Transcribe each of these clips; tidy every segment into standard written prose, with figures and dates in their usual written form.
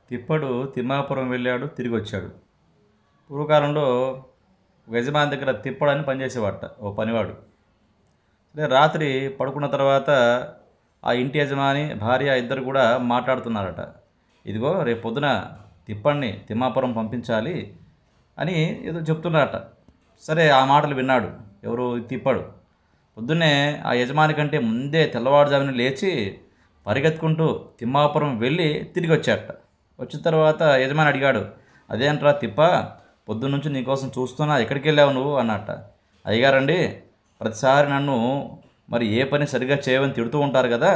తిప్పడు తిమ్మాపురం వెళ్ళాడు, తిరిగి వచ్చాడు. పూర్వకాలంలో ఒక యజమాని దగ్గర తిప్పడని పనిచేసేవాట ఓ పనివాడు. సరే రాత్రి పడుకున్న తర్వాత ఆ ఇంటి యజమాని భార్య ఇద్దరు కూడా మాట్లాడుతున్నారట. ఇదిగో రేపు పొద్దున తిప్పణ్ణి తిమ్మాపురం పంపించాలి అని ఏదో చెప్తున్నారట. సరే ఆ మాటలు విన్నాడు ఎవరు, తిప్పడు. పొద్దున్నే ఆ యజమాని కంటే ముందే తెల్లవారుజామున లేచి పరిగెత్తుకుంటూ తిమ్మాపురం వెళ్ళి తిరిగి వచ్చాట. వచ్చిన తర్వాత యజమాని అడిగాడు, అదేంట్రా తిప్ప, పొద్దున్నుంచి నీకోసం చూస్తున్నా, ఎక్కడికి వెళ్ళావు నువ్వు అన్నట్ట. అయ్యగారండి, ప్రతిసారి నన్ను మరి ఏ పని సరిగ్గా చేయవని తిడుతూ ఉంటారు కదా,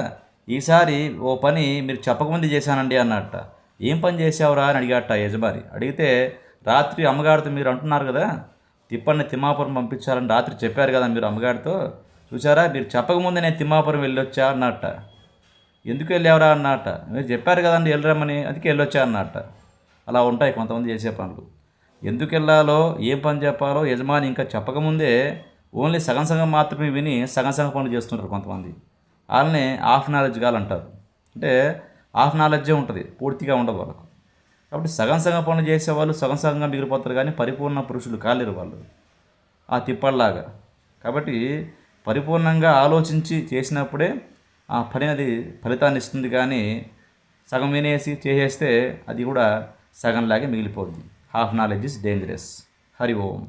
ఈసారి ఓ పని మీరు చెప్పకముందు చేశానండి అన్నట్ట. ఏం పని చేసావురా అని అడిగాట యజమాని. అడిగితే, రాత్రి అమ్మగారితో మీరు అంటున్నారు కదా తిప్పని తిమ్మాపురం పంపించాలని రాత్రి చెప్పారు కదా మీరు అమ్మగారితో, చూసారా మీరు చెప్పకముందే నేను తిమ్మాపురం వెళ్ళొచ్చా అన్నట్ట. ఎందుకు వెళ్ళావురా అన్నట్ట. మీరు చెప్పారు కదండి వెళ్ళరమ్మని, అందుకే వెళ్ళొచ్చా అన్నట్ట. అలా ఉంటాయి కొంతమంది చేసే పనులు. ఎందుకు వెళ్ళాలో ఏం పని చెప్పాలో యజమాని ఇంకా చెప్పకముందే ఓన్లీ సగం సగం మాత్రమే విని సగం సగం పనులు చేస్తుంటారు కొంతమంది. వాళ్ళని హాఫ్ నాలెడ్జ్ గాలు అంటారు. అంటే హాఫ్ నాలెడ్జే ఉంటుంది, పూర్తిగా ఉండదు వాళ్ళకు. కాబట్టి సగం సగం పనులు చేసేవాళ్ళు సగం సగంగా మిగిలిపోతారు, కానీ పరిపూర్ణ పురుషులు కాలేరు వాళ్ళు ఆ తిప్పల్లాగా. కాబట్టి పరిపూర్ణంగా ఆలోచించి చేసినప్పుడే ఆ పని అది ఫలితాన్ని ఇస్తుంది. కానీ సగం వినేసి చేసేస్తే అది కూడా సగంలాగే మిగిలిపోద్ది. Half knowledge is dangerous. Hari Om.